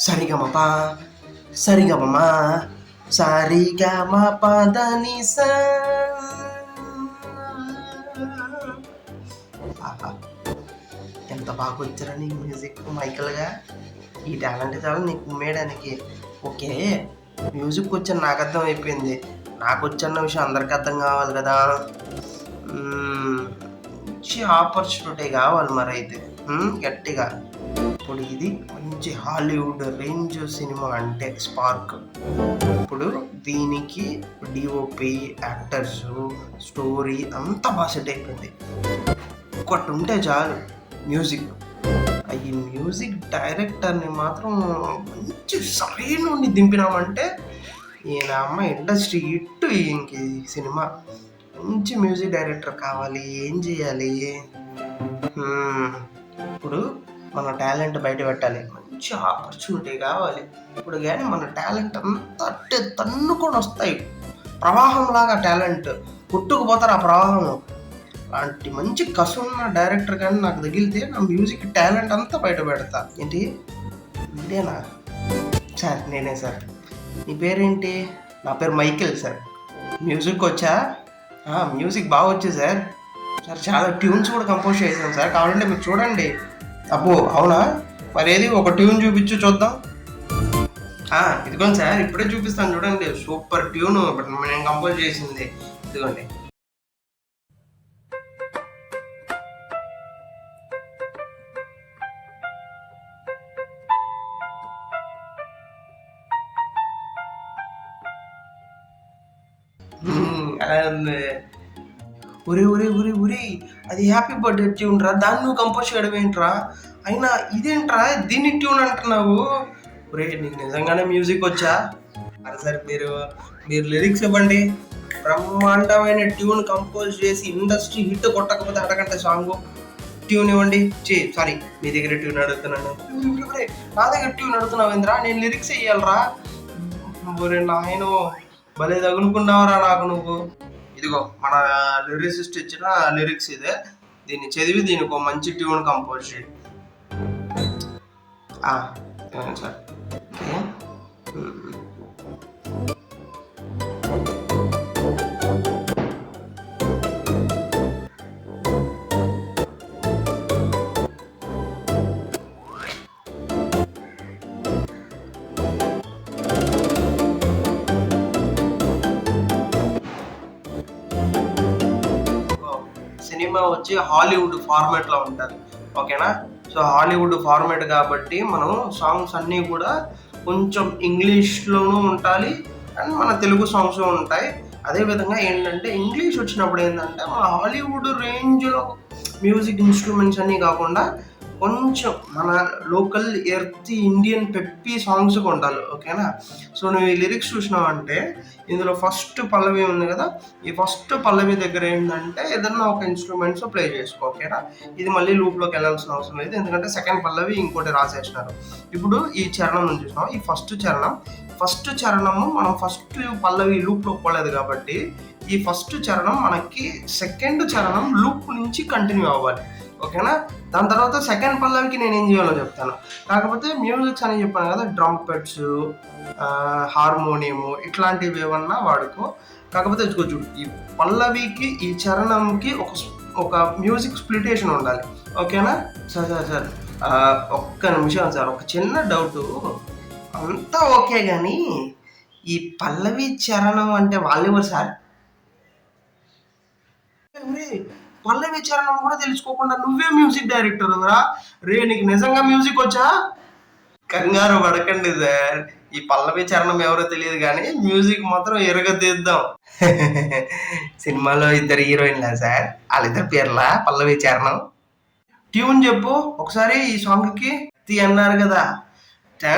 సరిగమప సరిగమమ సరిగమప దని సా. ఆహా, ఎంత బాగా వచ్చారా నీకు మ్యూజిక్ మైకల్గా. ఈ టాలెంట్ చాలా నీకు మేయడానికి. ఓకే, మ్యూజిక్ వచ్చని నాకు అర్థం అయిపోయింది. నాకు వచ్చన్న విషయం అందరికి అర్థం కావాలి కదా. మంచి ఆపర్చునిటీ కావాలి మరి అయితే గట్టిగా. ఇప్పుడు ఇది మంచి హాలీవుడ్ రేంజ్ సినిమా అంటే స్పార్క్. ఇప్పుడు దీనికి డిఓపి, యాక్టర్స్, స్టోరీ అంతా బాగా సెట్ అయిపోయింది. ఒకటి ఉంటే చాలు, మ్యూజిక్. ఈ మ్యూజిక్ డైరెక్టర్ని మాత్రం మంచి సరైన నుండి దింపినామంటే ఈయన అమ్మ ఇండస్ట్రీ హిట్. ఇంక సినిమా మంచి మ్యూజిక్ డైరెక్టర్ కావాలి. ఏం చేయాలి? ఇప్పుడు మన టాలెంట్ బయట పెట్టాలి, మంచి ఆపర్చునిటీ కావాలి. ఇప్పుడు కానీ మన టాలెంట్ అంతా అట్టే తన్నుకొని వస్తాయి, ప్రవాహంలాగా టాలెంట్ కొట్టుకుపోతారు ఆ ప్రవాహం. అలాంటి మంచి కసున్న డైరెక్టర్ కానీ నాకు తగిలితే నా మ్యూజిక్ టాలెంట్ అంతా బయట పెడతా. ఏంటి ఇదేనా సార్? నేనే సార్. నీ పేరేంటి? నా పేరు మైకేల్ సార్. మ్యూజిక్ వచ్చా? మ్యూజిక్ బాగా వచ్చేది సార్. సార్ చాలా ట్యూన్స్ కూడా కంపోజ్ చేశాను సార్, కావాలంటే మీరు చూడండి. అబ్బో అవునా? మరి ఏది ఒక ట్యూన్ చూపించు చూద్దాం. ఇదిగోండి సార్, ఇప్పుడే చూపిస్తాను చూడండి. సూపర్ ట్యూన్ నేను కంపోజ్ చేసింది. ఇదిగోండి. అలా ఉంది. ఒరే అది హ్యాపీ బర్త్డే ట్యూన్ రా, దాన్ని నువ్వు కంపోజ్ చేయడం ఏంట్రా? అయినా ఇదేంట్రా దీన్ని ట్యూన్ అంటున్నావు? ఒరే నీకు నిజంగానే మ్యూజిక్ వచ్చా? అరే సార్ మీరు లిరిక్స్ ఇవ్వండి. బ్రహ్మాండమైన ట్యూన్ కంపోజ్ చేసి ఇండస్ట్రీ హిట్ కొట్టకపోతే అడగంటే సాంగ్ ట్యూన్ ఇవ్వండి. సారీ, మీ దగ్గర ట్యూన్ అడుగుతున్నాను. నా దగ్గర ట్యూన్ అడుగుతున్నావు ఏంద్రా? నేను లిరిక్స్ వేయాలరా? ఒరే నాయను, భలే తగులుకున్నావురా నాకు నువ్వు. ఇదిగో మన లిరిసిస్ట్ ఇచ్చిన లిరిక్స్ ఇదే. దీన్ని చదివి దీనికి ఒక మంచి ట్యూన్ కంపోజ్ చేయి. సార్ సినిమా వచ్చి హాలీవుడ్ ఫార్మాట్లో ఉంటుంది, ఓకేనా? సో హాలీవుడ్ ఫార్మాట్ కాబట్టి మనం సాంగ్స్ అన్నీ కూడా కొంచెం ఇంగ్లీష్లోనూ ఉండాలి అండ్ మన తెలుగు సాంగ్స్ ఉంటాయి. అదేవిధంగా ఏంటంటే ఇంగ్లీష్ వచ్చినప్పుడు ఏంటంటే మన హాలీవుడ్ రేంజ్లో మ్యూజిక్ ఇన్స్ట్రుమెంట్స్ అన్నీ కాకుండా కొంచెం మన local earth Indian peppy songs ఉండాలి, ఓకేనా? సో నువ్వు ఈ లిరిక్స్ చూసినావు అంటే ఇందులో ఫస్ట్ పల్లవి ఉంది కదా, ఈ ఫస్ట్ పల్లవి దగ్గర ఏంటంటే ఏదన్నా ఒక ఇన్స్ట్రుమెంట్స్ ప్లే చేసుకో, ఓకేనా? ఇది మళ్ళీ లూప్లోకి వెళ్ళాల్సిన అవసరం లేదు, ఎందుకంటే సెకండ్ పల్లవి ఇంకోటి రాసేసినారు. ఇప్పుడు ఈ చరణం నుంచి చూసినాం, ఈ ఫస్ట్ చరణము మనం ఫస్ట్ పల్లవి లూప్లో పోలేదు కాబట్టి ఈ ఫస్ట్ చరణం మనకి సెకండ్ చరణం లూప్ నుంచి కంటిన్యూ అవ్వాలి, ఓకేనా? దాని తర్వాత సెకండ్ పల్లవికి నేను ఏం చేయాలో చెప్తాను. కాకపోతే మ్యూజిక్స్ అని చెప్పాను కదా, డ్రంపెట్స్, హార్మోనియము ఇట్లాంటివి ఏమన్నా వాడుకో. కాకపోతే చూడు, ఈ పల్లవికి ఈ చరణంకి ఒక మ్యూజిక్ స్ప్లిటేషన్ ఉండాలి, ఓకేనా? సార్ ఒక్క నిమిషం సార్, ఒక చిన్న డౌటు. అంతా ఓకే కానీ ఈ పల్లవి చరణం అంటే వాళ్ళెవరు సార్? పల్లవి చరణం కూడా తెలుసుకోకుండా నువ్వే మ్యూజిక్ డైరెక్టర్ రా? నీకు నిజంగా మ్యూజిక్ వచ్చా? కంగారు పడకండి సార్, ఈ పల్లవి చరణం ఎవరో తెలియదు కానీ మ్యూజిక్ మాత్రం ఎరగదీద్దాం. సినిమాలో ఇద్దరు హీరోయిన్లా సార్? వాళ్ళిద్దరు పేర్లా పల్లవి చరణం? ట్యూన్ చెప్పు ఒకసారి ఈ సాంగ్కి. అన్నారు కదా, టా